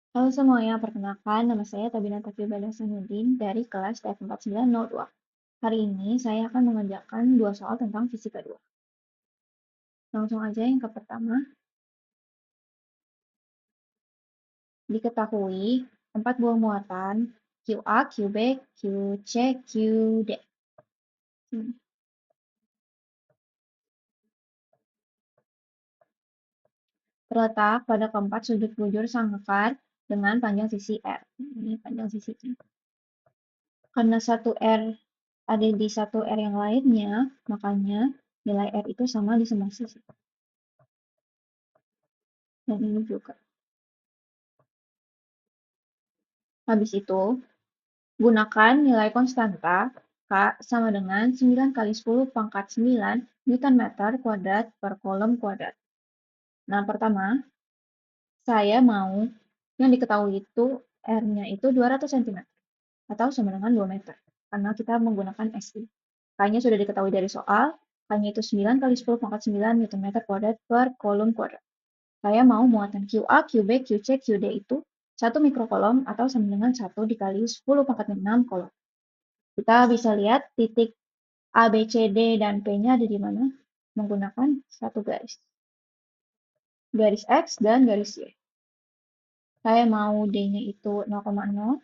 Halo semuanya, perkenalkan nama saya Tabina Takiba Hasanuddin dari kelas TF4902. Hari ini saya akan mengerjakan dua soal tentang fisika 2. Langsung aja yang ke pertama. Diketahui 4 buah muatan QA, QB, QC, QD. Terletak pada keempat sudut bujur sangkar dengan panjang sisi R. Ini panjang sisinya. Karena satu R ada di satu R yang lainnya, makanya nilai R itu sama di semua sisi. Dan ini juga. Habis itu, gunakan nilai konstanta K sama dengan 9 kali 10 pangkat 9 Newton meter kuadrat per kolom kuadrat. Nah, pertama, saya mau yang diketahui itu R-nya itu 200 cm atau sama dengan 2 meter. Karena kita menggunakan SI. K-nya sudah diketahui dari soal, K-nya itu 9 kali 10 pangkat 9 Newton meter kuadrat per kolom kuadrat. Saya mau muatan QA, QB, QC, QD itu 1 mikrokolom atau sama dengan 1 dikali 10 pangkat 6 kolom. Kita bisa lihat titik A, B, C, D, dan P-nya ada di mana menggunakan satu garis. Garis X dan garis Y. Saya mau D-nya itu 0,0.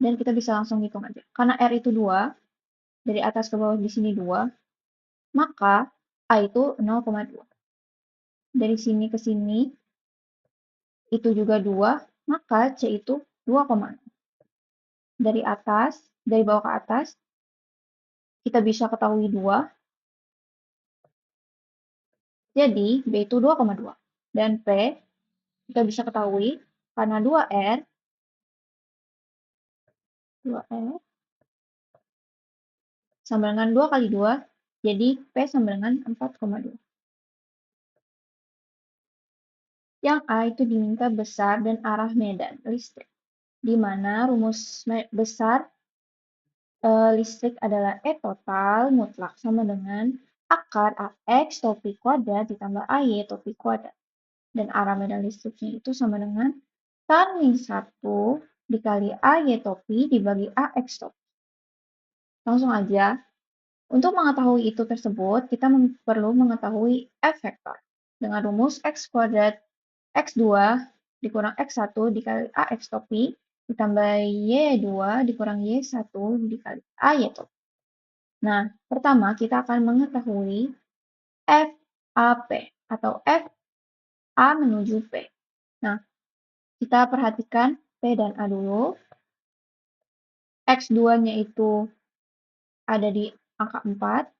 Dan kita bisa langsung hitung aja. Karena R itu 2, dari atas ke bawah di sini 2, maka A itu 0,2. Dari sini ke sini itu juga 2, maka C itu 2,0. Dari atas, dari bawah ke atas, kita bisa ketahui 2. Jadi B itu 2,2. Dan P kita bisa ketahui karena 2R 2R sama dengan 2 kali 2, jadi P sama dengan 4,2. Yang A itu diminta besar dan arah medan listrik, di mana rumus besar listrik adalah E total mutlak sama dengan akar AX topi kuadrat ditambah AY topi kuadrat. Dan arah medan listriknya itu sama dengan tan min 1 dikali AY topi dibagi AX topi. Langsung aja, untuk mengetahui itu tersebut, kita perlu mengetahui F vektor. Dengan rumus X kuadrat X2 dikurang X1 dikali AX topi ditambah Y2 dikurang Y1 dikali AY topi. Nah, pertama kita akan mengetahui FAP atau F A menuju P. Nah, kita perhatikan P dan A dulu. X2-nya itu ada di angka 4,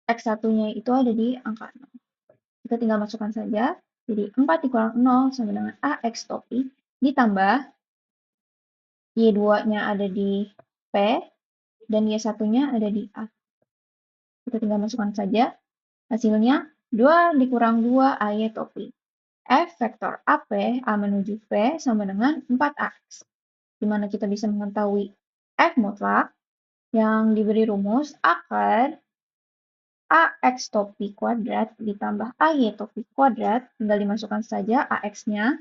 X1-nya itu ada di angka 0. Kita tinggal masukkan saja. Jadi 4 dikurang 0 sama dengan AX topi ditambah Y2-nya ada di P dan Y1-nya ada di A. Kita tinggal masukkan saja. Hasilnya 2 dikurang 2 AY topi. F vektor AP, A menuju P, sama dengan 4AX. Di mana kita bisa mengetahui F mutlak yang diberi rumus akar AX topi kuadrat ditambah AY topi kuadrat, tinggal dimasukkan saja AX-nya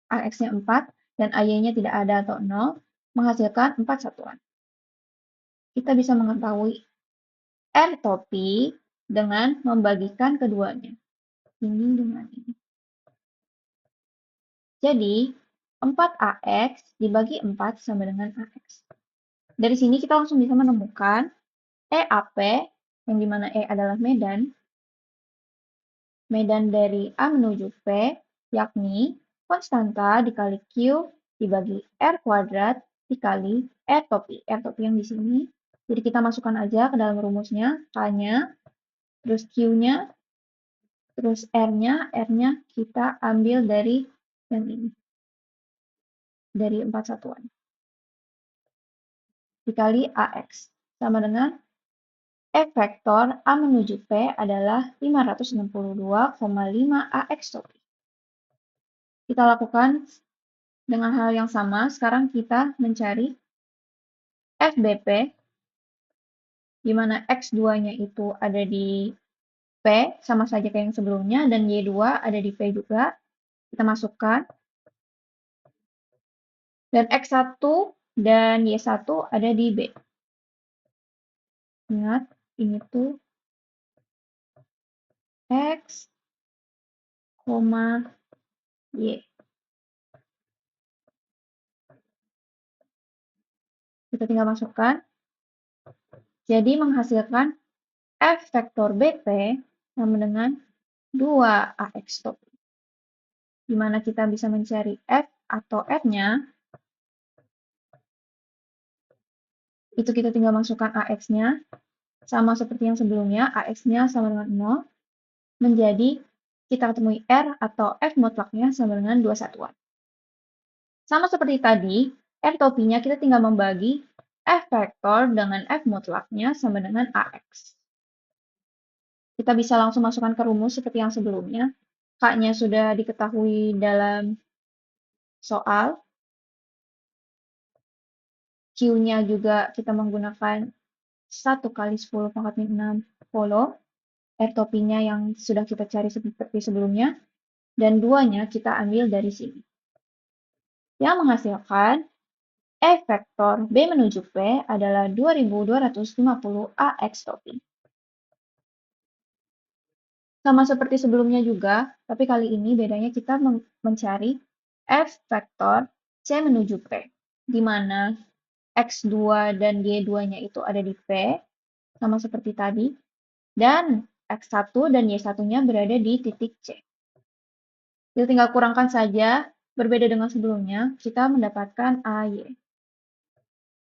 4 dan AY-nya tidak ada atau 0, menghasilkan 4 satuan. Kita bisa mengetahui R topi dengan membagikan keduanya. Ini dengan ini. Jadi, 4AX dibagi 4 sama dengan AX. Dari sini kita langsung bisa menemukan EAP, yang dimana E adalah medan dari A menuju P, yakni konstanta dikali Q dibagi R kuadrat dikali R topi. R topi yang di sini. Jadi kita masukkan aja ke dalam rumusnya, K-nya, terus Q-nya, terus R-nya. R-nya kita ambil dari yang ini. Dari 4 satuan. Dikali AX. Sama dengan F vektor A menuju P adalah 562,5 AX topi. Kita lakukan dengan hal yang sama. Sekarang kita mencari FBP, di mana X2-nya itu ada di P sama saja kayak yang sebelumnya, dan Y2 ada di P juga. Kita masukkan. Dan X1 dan Y1 ada di B. Ingat, ini tuh X, Y. Kita tinggal masukkan. Jadi menghasilkan F vektor BP sama dengan 2AX topi. Di mana kita bisa mencari F atau R-nya. Itu kita tinggal masukkan AX-nya. Sama seperti yang sebelumnya, AX-nya sama dengan 0. Menjadi kita ketemui R atau F mutlaknya sama dengan 2 satuan. Sama seperti tadi, R topinya kita tinggal membagi F vektor dengan F mutlaknya sama dengan AX. Kita bisa langsung masukkan ke rumus seperti yang sebelumnya. K-nya sudah diketahui dalam soal. Q-nya juga kita menggunakan 1 kali 10 pangkat min 6 polo. R topinya yang sudah kita cari seperti sebelumnya. Dan 2-nya kita ambil dari sini. Yang menghasilkan F vektor B menuju P adalah 2250 AX topi. Sama seperti sebelumnya juga, tapi kali ini bedanya kita mencari F vektor C menuju P, di mana X2 dan Y2-nya itu ada di P, sama seperti tadi, dan X1 dan Y1-nya berada di titik C. Kita tinggal kurangkan saja, berbeda dengan sebelumnya, kita mendapatkan AY.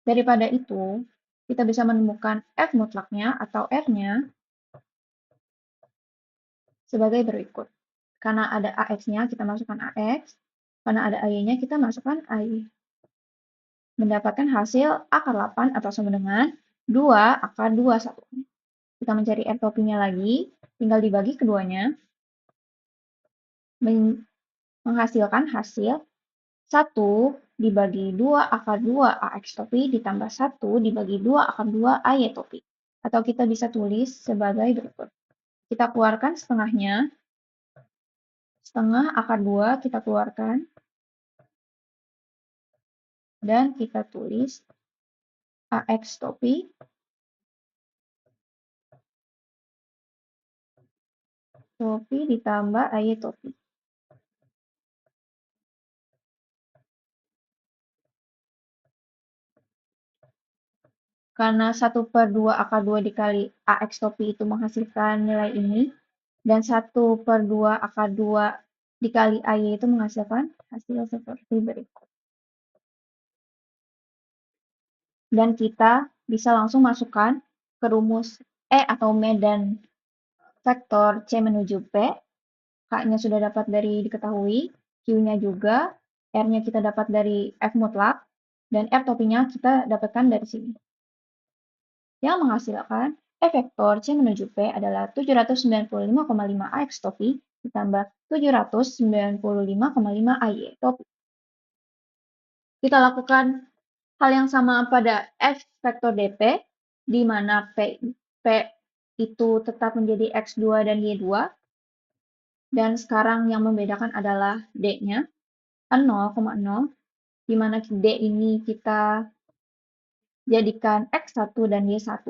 Daripada itu, kita bisa menemukan F mutlaknya atau R-nya sebagai berikut. Karena ada AX-nya, kita masukkan AX. Karena ada AY-nya, kita masukkan AY. Mendapatkan hasil akar 8 atau sama dengan 2 akar 2 satuan. Kita mencari R topinya lagi, tinggal dibagi keduanya. Menghasilkan hasil 1 dibagi 2 akar 2 AX topi ditambah 1 dibagi 2 akar 2 AY topi. Atau kita bisa tulis sebagai berikut. Kita keluarkan setengahnya. Setengah akar 2 kita keluarkan. Dan kita tulis AX topi ditambah AY topi. Karena 1/2 akar 2 dikali AX topi itu menghasilkan nilai ini, dan 1/2 akar 2 dikali AY itu menghasilkan hasil seperti berikut. Dan kita bisa langsung masukkan ke rumus E atau medan vektor C menuju P. K-nya sudah dapat dari diketahui, Q-nya juga, R-nya kita dapat dari F mutlak, dan R topinya kita dapatkan dari sini. Yang menghasilkan F vektor C menuju P adalah 795,5 AX topi ditambah 795,5 AY topi. Kita lakukan hal yang sama pada F vektor DP, di mana P itu tetap menjadi X2 dan Y2, dan sekarang yang membedakan adalah D-nya, 0,0, di mana D ini kita jadikan X1 dan Y1,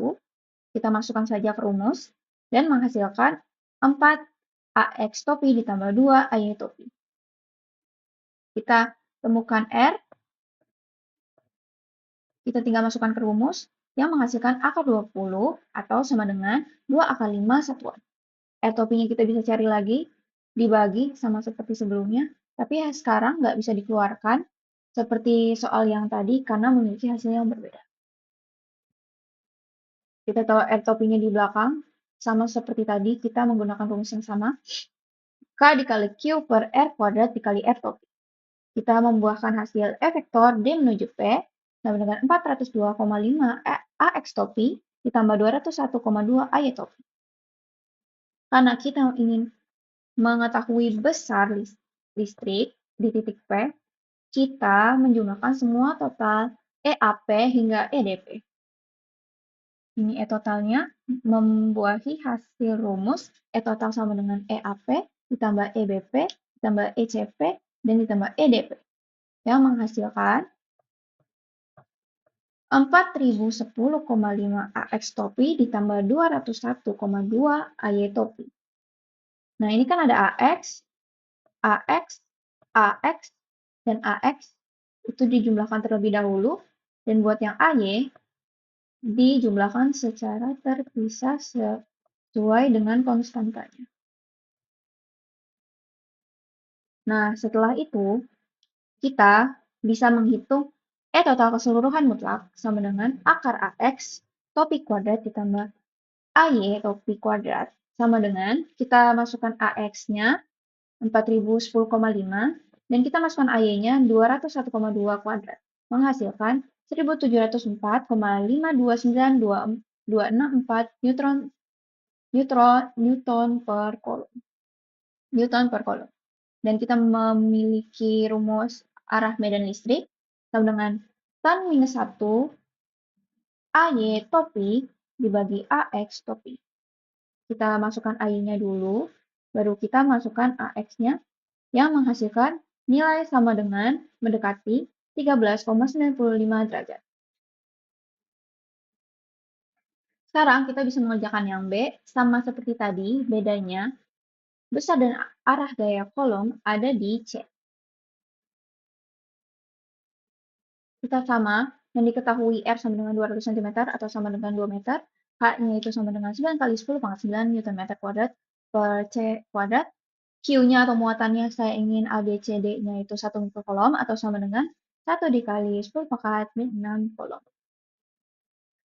kita masukkan saja ke rumus, dan menghasilkan 4 AX topi ditambah 2 AY topi. Kita temukan R, kita tinggal masukkan ke rumus, yang menghasilkan akar 20 atau sama dengan 2 akar 5 satuan. R topinya kita bisa cari lagi, dibagi sama seperti sebelumnya, tapi sekarang nggak bisa dikeluarkan seperti soal yang tadi karena memiliki hasil yang berbeda. Kita tahu R topinya di belakang, sama seperti tadi kita menggunakan rumus yang sama, K dikali Q per R kuadrat dikali R topi. Kita membuahkan hasil F vektor D menuju P sama dengan 402,5 AX topi ditambah 201,2 AY topi. Karena kita ingin mengetahui besar listrik di titik P, kita menjumlahkan semua total EAP hingga EDP. Ini E totalnya membuahi hasil rumus E total sama dengan EAP ditambah EBP ditambah ECP dan ditambah EDP yang menghasilkan 4010,5 AX topi ditambah 201,2 AY topi. Nah, ini kan ada AX, AX, AX, dan AX. Itu dijumlahkan terlebih dahulu. Dan buat yang AY, dijumlahkan secara terpisah sesuai dengan konstantanya. Nah, setelah itu, kita bisa menghitung E total keseluruhan mutlak sama dengan akar AX topi kuadrat ditambah AY topi kuadrat sama dengan kita masukkan AX-nya 4010,5 dan kita masukkan AY-nya 201,2 kuadrat menghasilkan 1704,529264 Newton per kolom. Dan kita memiliki rumus arah medan listrik sama dengan tan minus 1 AY topi dibagi AX topi. Kita masukkan AY-nya dulu, baru kita masukkan AX-nya yang menghasilkan nilai sama dengan mendekati 13,95 derajat. Sekarang kita bisa mengerjakan yang B, sama seperti tadi, bedanya besar dan arah gaya kolom ada di C. Kita sama, yang diketahui R sama dengan 200 cm atau sama dengan 2 meter, H-nya itu sama dengan 9 kali 10 pangkat 9 Nm kuadrat per C kuadrat. Q-nya atau muatannya saya ingin ABCD-nya itu 1 mikrokolom atau sama dengan 1 dikali 10 pangkat 6 kolom.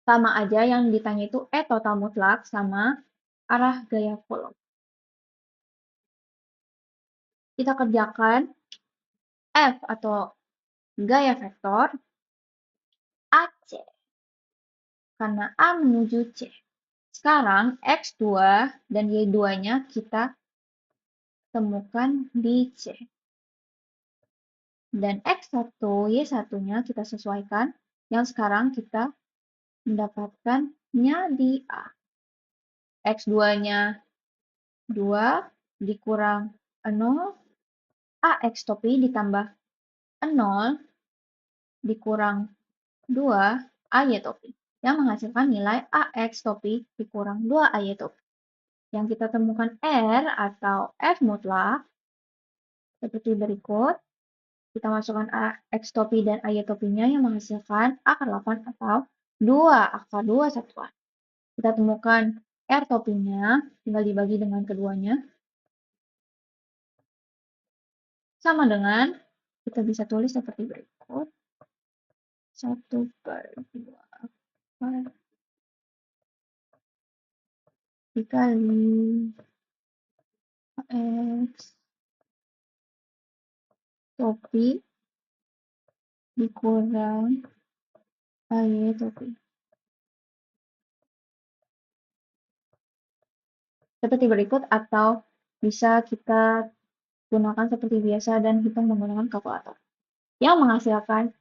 Sama aja yang ditanya itu E total mutlak sama arah gaya kolom. Kita kerjakan F atau gaya vektor AC. Karena A menuju C. Sekarang X2 dan Y2-nya kita temukan di C. Dan X1, Y1-nya kita sesuaikan. Yang sekarang kita mendapatkannya di A. X2-nya 2 dikurang 0. AX topi ditambah 0 dikurang 2 AY topi. Yang menghasilkan nilai AX topi dikurang 2 AY topi. Yang kita temukan R atau F mutlak seperti berikut. Kita masukkan X topi dan AY topinya yang menghasilkan akar 8 atau 2 akar 2 satuan. Kita temukan R topinya, tinggal dibagi dengan keduanya. Sama dengan, kita bisa tulis seperti berikut. 1/2 akar dikali X topi dikurang AY topi. Seperti berikut atau bisa kita gunakan seperti biasa dan hitung menggunakan kalkulator. Yang menghasilkan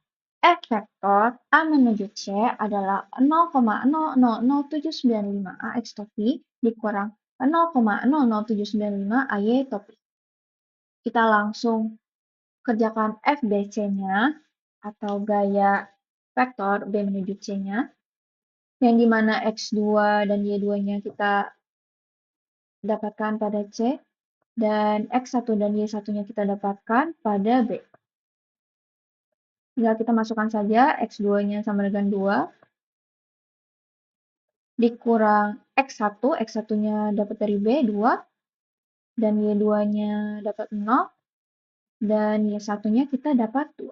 F vektor A menuju C adalah 0,000795 AX topi dikurang 0,00795 AY topi. Kita langsung kerjakan FBC-nya atau gaya vektor B menuju C-nya, yang dimana X2 dan Y2-nya kita dapatkan pada C, dan X1 dan Y1-nya kita dapatkan pada B. Tinggal kita masukkan saja X2-nya sama dengan 2, dikurang X1, X1-nya dapat dari B, 2, dan Y2-nya dapat 0, dan Y1-nya kita dapat 2.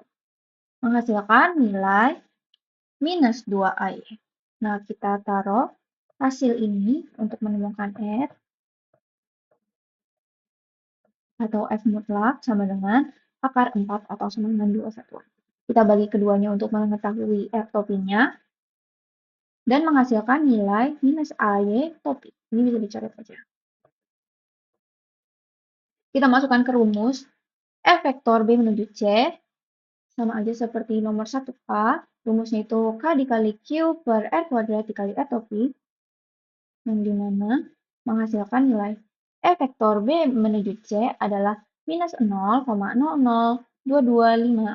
Menghasilkan nilai minus 2AY. Nah, kita taruh hasil ini untuk menemukan R atau F mutlak sama dengan akar 4 atau sama dengan 2 satuan. Kita bagi keduanya untuk mengetahui R topinya dan menghasilkan nilai minus AY topi. Ini bisa dicoret saja. Kita masukkan ke rumus F vektor B menuju C sama aja seperti nomor 1A, rumusnya itu K dikali Q per R kuadrat dikali R topi, yang dimana menghasilkan nilai E vektor B menuju C adalah minus 0,00225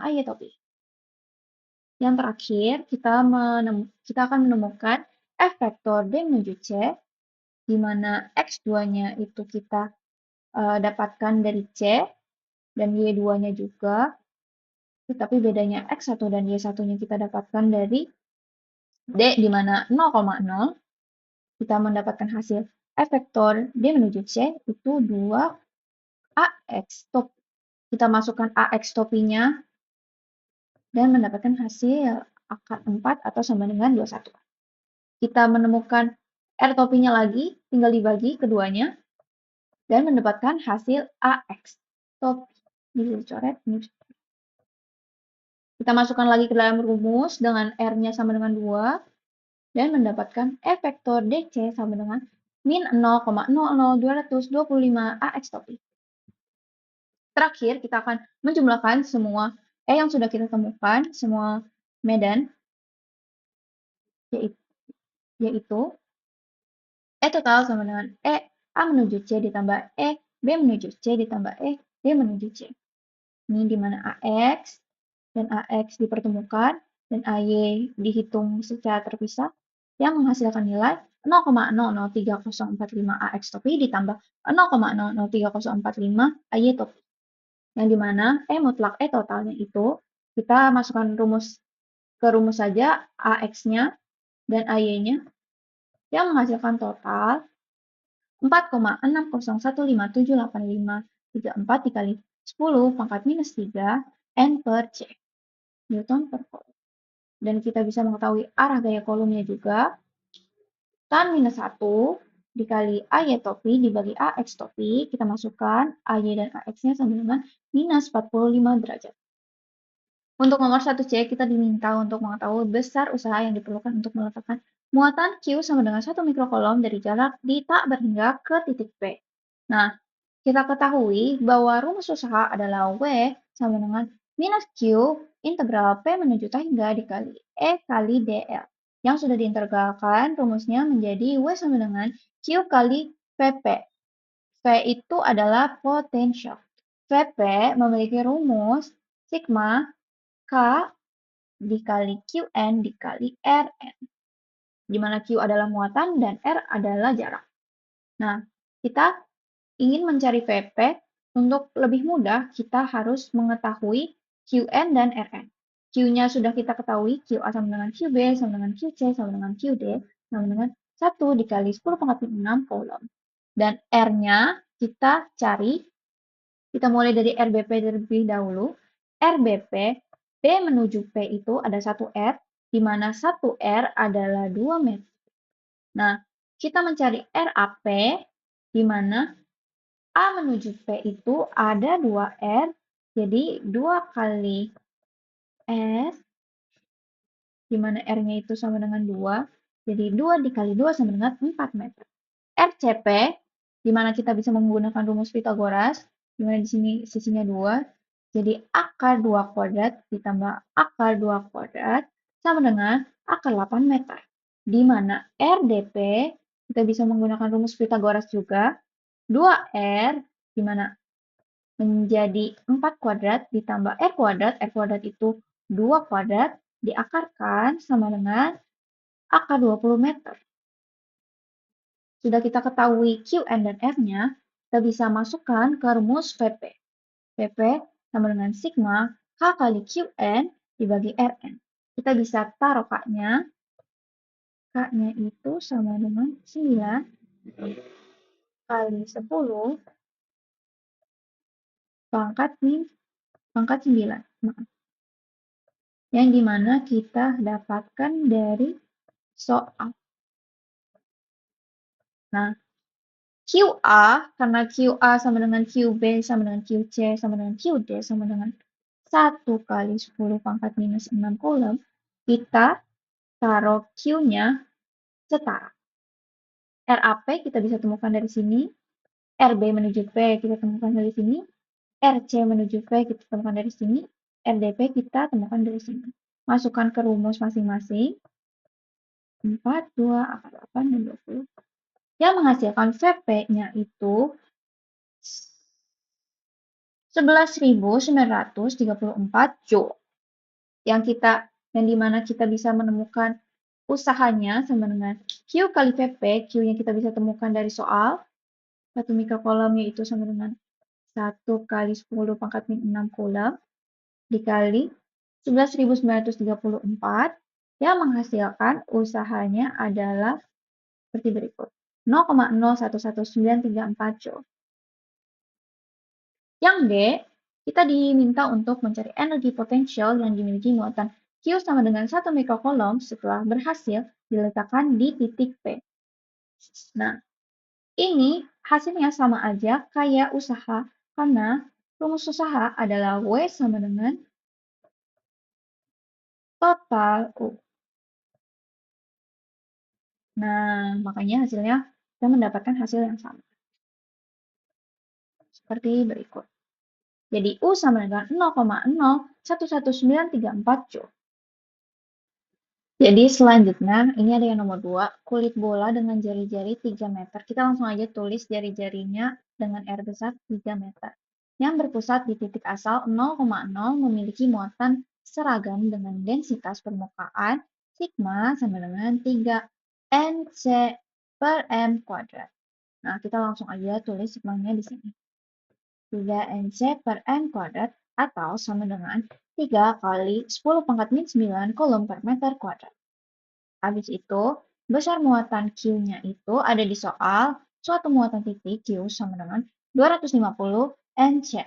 AY topi. Yang terakhir, kita akan menemukan F vektor B menuju C, di mana X2-nya itu kita dapatkan dari C, dan Y2-nya juga, tetapi bedanya X1 dan Y1-nya kita dapatkan dari D, di mana 0,0, kita mendapatkan hasil F vektor D menuju C itu 2AX top. Kita masukkan AX topinya dan mendapatkan hasil akar 4 atau sama dengan 21. Kita menemukan R topinya lagi, tinggal dibagi keduanya, dan mendapatkan hasil AX topi. Ini dicoret, ini. Kita masukkan lagi ke dalam rumus dengan R-nya sama dengan 2, dan mendapatkan E vektor DC sama dengan min 0,00225 AX topi. Terakhir, kita akan menjumlahkan semua E yang sudah kita temukan, semua medan, yaitu E total sama dengan E A menuju C ditambah E B menuju C ditambah E D menuju C. Ini di mana AX dan AX dipertemukan dan AY dihitung secara terpisah yang menghasilkan nilai 0,00345 AX topi ditambah 0,00345 AY topi. Yang dimana E mutlak E totalnya itu kita masukkan ke rumus saja AX-nya dan AY-nya yang menghasilkan total 4,60157854 dikali 10 pangkat minus 3 N per C. Newton per kolom. Dan kita bisa mengetahui arah gaya kolomnya juga. Tan minus 1 dikali AY topi dibagi AX topi. Kita masukkan AY dan AX-nya sama dengan minus 45 derajat. Untuk nomor 1C, kita diminta untuk mengetahui besar usaha yang diperlukan untuk meletakkan muatan Q sama dengan 1 mikrokolom dari jarak di tak berhingga ke titik P. Nah, kita ketahui bahwa rumus usaha adalah W sama dengan minus Q integral P menuju tak hingga dikali E kali DL. Yang sudah diintegralkan, rumusnya menjadi W sama dengan Q kali PP. V itu adalah potential. VP memiliki rumus sigma K dikali Qn dikali Rn, di mana Q adalah muatan dan R adalah jarak. Nah, kita ingin mencari VP, untuk lebih mudah kita harus mengetahui Qn dan Rn. Q-nya sudah kita ketahui, QA sama dengan QB, sama dengan QC, sama dengan QD, sama dengan 1 dikali 10 pangkat 6 kolom. Dan R-nya kita cari, kita mulai dari RBP terlebih dahulu. RBP, B menuju P itu ada 1 R, di mana 1 R adalah 2 meter. Nah, kita mencari RAP, di mana A menuju P itu ada 2 R, jadi 2 kali S, di mana R-nya itu sama dengan 2, jadi 2 dikali 2 sama dengan 4 meter. RCP, di mana kita bisa menggunakan rumus Pythagoras, di mana di sini sisinya 2, jadi akar 2 kuadrat ditambah akar 2 kuadrat sama dengan akar 8 meter. Di mana RDP, kita bisa menggunakan rumus Pythagoras juga, 2R, di mana menjadi 4 kuadrat ditambah R kuadrat itu 2 kuadrat, diakarkan sama dengan akar 20 meter. Sudah kita ketahui Qn dan R-nya, kita bisa masukkan ke rumus VP. VP sama dengan sigma K kali Qn dibagi Rn. Kita bisa taruh K-nya. K-nya itu sama dengan 9 kali 10 pangkat 9. Yang dimana kita dapatkan dari soal. Nah, QA, karena QA sama dengan QB sama dengan QC sama dengan QD sama dengan 1 kali 10 pangkat minus 6 kolom, kita taruh Q-nya setara. RAP kita bisa temukan dari sini, RB menuju P kita temukan dari sini, RC menuju P kita temukan dari sini, RDP kita temukan dari sini. Masukkan ke rumus masing-masing. 4, 2, akar 8, dan 20. Yang menghasilkan VP-nya itu 11.934 Joule. Yang dimana kita bisa menemukan usahanya sama dengan Q kali VP. Q-nya kita bisa temukan dari soal. 1 mikrocoulomb itu sama dengan 1 kali 10 pangkat min 6 coulomb dikali 11.934 yang menghasilkan usahanya adalah seperti berikut. 0,011934 Joule. Yang D, kita diminta untuk mencari energi potensial yang dimiliki muatan Q sama dengan 1 mikrocoulomb setelah berhasil diletakkan di titik P. Nah, ini hasilnya sama aja kayak usaha, karena rumus usaha adalah W sama dengan total U. Nah, makanya hasilnya kita mendapatkan hasil yang sama. Seperti berikut. Jadi U sama dengan 0,011934 Joule. Jadi selanjutnya, ini ada yang nomor 2, kulit bola dengan jari-jari 3 meter. Kita langsung aja tulis jari-jarinya dengan R besar 3 meter. Yang berpusat di titik asal 0,0 memiliki muatan seragam dengan densitas permukaan sigma sama dengan 3 NC per M kuadrat. Nah, kita langsung aja tulis sigmanya di sini. 3 NC per M kuadrat atau sama dengan 3 kali 10 pangkat min 9 coulomb per meter kuadrat. Habis itu, besar muatan Q-nya itu ada di soal suatu muatan titik Q sama dengan 250 NC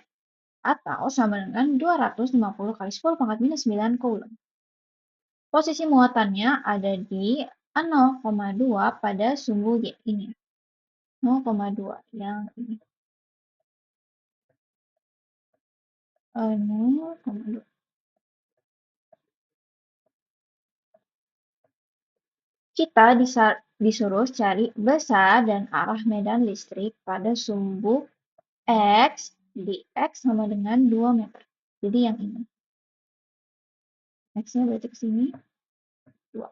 atau sama dengan 250 kali 10 pangkat minus 9 coulomb. Posisi muatannya ada di 0,2 pada sumbu Y ini. 0,2 yang ini. 0,2. Kita disuruh cari besar dan arah medan listrik pada sumbu X di X sama dengan 2 meter. Jadi yang ini. X-nya berarti ke sini 2.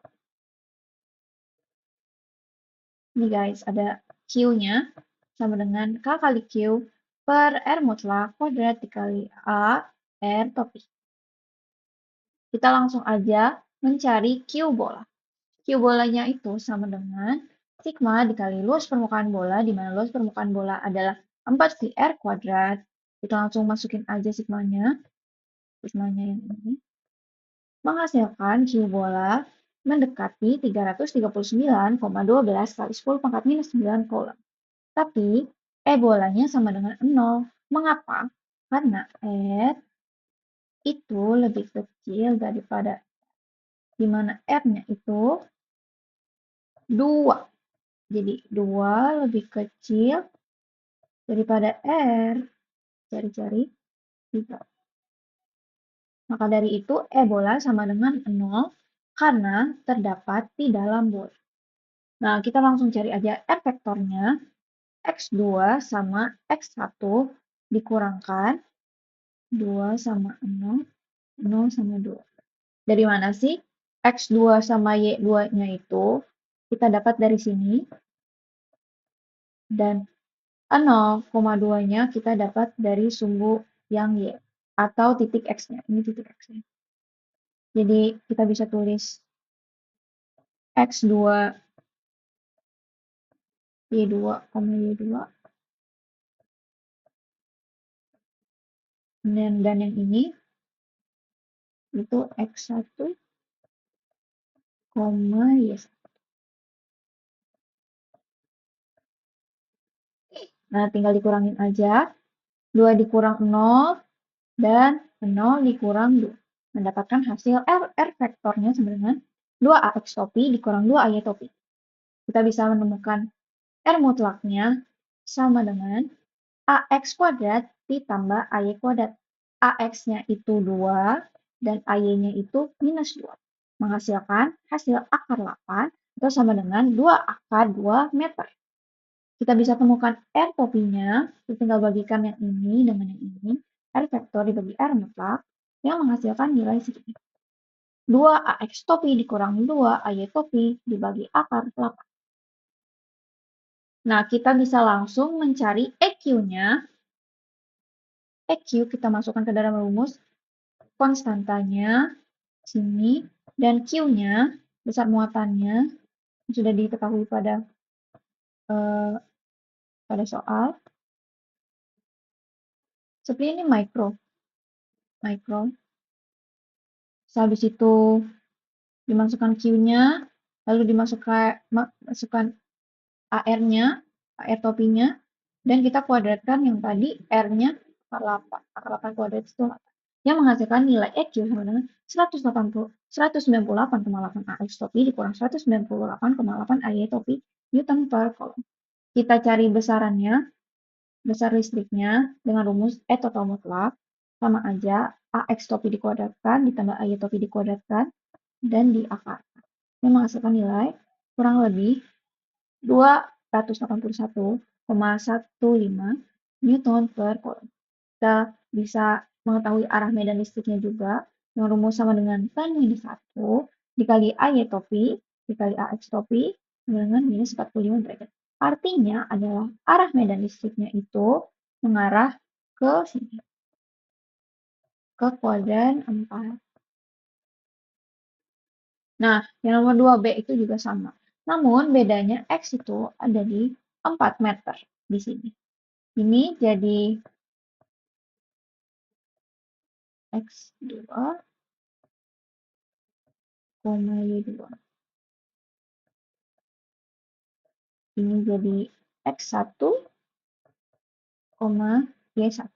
Ini guys, ada Q-nya sama dengan K kali Q per R mutlak kuadrat dikali A R topi. Kita langsung aja mencari Q bola. Q bolanya itu sama dengan sigma dikali luas permukaan bola, di mana luas permukaan bola adalah 4VR kuadrat. Kita langsung masukin aja sigmanya. Sigmanya yang ini. Menghasilkan Q bola mendekati 339,12 kali 10 pangkat minus 9 coulomb. Tapi E bolanya sama dengan 0. Mengapa? Karena R itu lebih kecil daripada di mana R-nya itu 2. Jadi 2 lebih kecil daripada R. Cari-cari 3. Maka dari itu E bola sama dengan 0 karena terdapat di dalam bola. Nah, kita langsung cari aja R vektornya. X2 sama X1 dikurangkan 2 sama 0, 0 sama 2. Dari mana sih? X2 sama Y2-nya itu kita dapat dari sini. Dan 0,2-nya kita dapat dari sumbu yang Y atau titik X-nya. Ini titik X-nya. Jadi kita bisa tulis X2 Y2, Y2. Dan yang ini itu X1, Y1. Nah, tinggal dikurangin aja. 2 dikurang 0 dan 0 dikurang 2. Mendapatkan hasil R vektornya sama dengan 2AX topi dikurang 2AY topi. Kita bisa menemukan R mutlaknya sama dengan AX kuadrat ditambah AY kuadrat. AX-nya itu 2 dan AY-nya itu minus 2. Menghasilkan hasil akar 8 atau sama dengan 2 akar 2 meter. Kita bisa temukan R topinya, kita tinggal bagikan yang ini dengan yang ini. R vektor dibagi R mutlak yang menghasilkan nilai segini. 2AX topi dikurang 2AY topi dibagi akar 8. Nah, kita bisa langsung mencari EQ-nya. EQ kita masukkan ke dalam rumus, konstantanya sini, dan Q-nya, besar muatannya, sudah diketahui eh, pada soal. Seperti ini mikro. Habis itu dimasukkan Q-nya, lalu masukkan AR-nya, AR topinya, dan kita kuadratkan yang tadi R-nya akar 8. Akar 8 kuadrat itu 8. Yang menghasilkan nilai EQ sama dengan 198,8 AX topi dikurang 198,8 AY topi Newton per Coulomb. Kita cari besarannya, besar listriknya dengan rumus E total mutlak, sama aja AX topi dikuadratkan ditambah AY topi dikuadratkan dan diakarkan. Yang menghasilkan nilai kurang lebih 281,15 Newton per Coulomb. Kita bisa mengetahui arah medan listriknya juga dengan rumus sama dengan tan minus 1 dikali AY topi dikali AX topi dengan minus 45 derajat. Artinya adalah arah medan listriknya itu mengarah ke sini, ke kuadran 4. Nah, yang nomor 2B itu juga sama. Namun bedanya X itu ada di 4 meter di sini. Ini jadi X2, Y2. Ini jadi X1, Y1.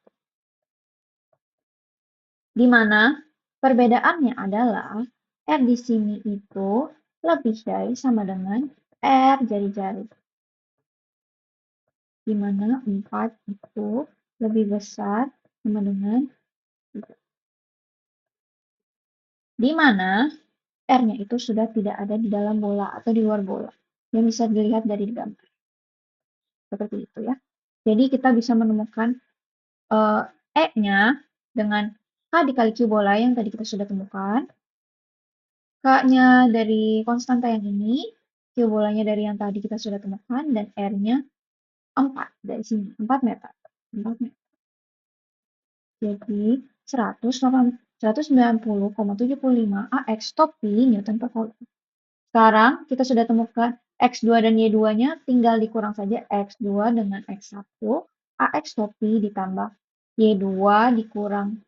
Di mana perbedaannya adalah R di sini itu lebih dari sama dengan R jari-jari. Di mana 4 itu lebih besar sama dengan 3. Di mana R-nya itu sudah tidak ada di dalam bola atau di luar bola. Yang bisa dilihat dari gambar. Seperti itu ya. Jadi kita bisa menemukan E-nya dengan K dikali Q bola yang tadi kita sudah temukan. K-nya dari konstanta yang ini, Q bolanya dari yang tadi kita sudah temukan, dan R-nya 4 dari sini, 4 meter. 4 meter. Jadi 190,75 AX topi Newton per Coulomb. Sekarang kita sudah temukan X2 dan Y2-nya, tinggal dikurang saja X2 dengan X1, AX topi ditambah Y2 dikurang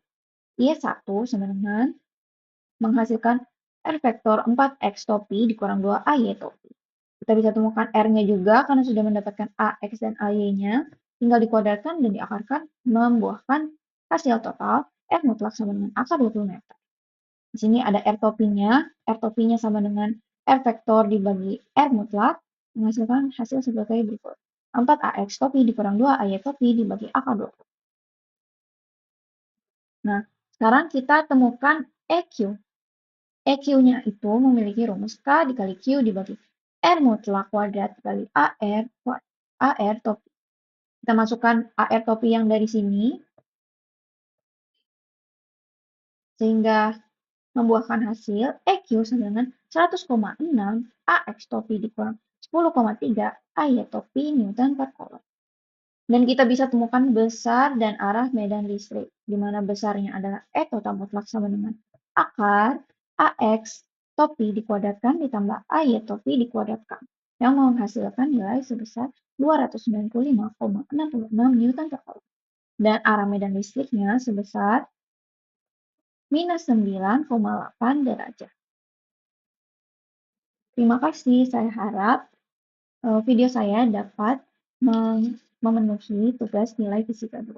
Y1 sama dengan menghasilkan R vektor 4X topi dikurang 2AY topi. Kita bisa temukan R-nya juga karena sudah mendapatkan AX dan AY-nya. Tinggal dikuadratkan dan diakarkan membuahkan hasil total R mutlak sama dengan akar 20 meter. Di sini ada R topinya. R topinya sama dengan R vektor dibagi R mutlak menghasilkan hasil sebagai berikut. 4AX topi dikurang 2AY topi dibagi akar 20. Nah, sekarang kita temukan EQ. EQ-nya itu memiliki rumus K dikali Q dibagi R mutlak kuadrat dikali AR topi. Kita masukkan AR topi yang dari sini, sehingga membuahkan hasil EQ sama dengan 100,6 AX topi dikurang 10,3 AY topi Newton per Coulomb. Dan kita bisa temukan besar dan arah medan listrik, di mana besarnya adalah E total mutlak sama dengan akar AX topi dikuadratkan ditambah AY topi dikuadratkan, yang menghasilkan nilai sebesar 295,66 Newton per Coulomb. Dan arah medan listriknya sebesar minus 9,8 derajat. Terima kasih, saya harap video saya dapat memenuhi tugas nilai fisika 2.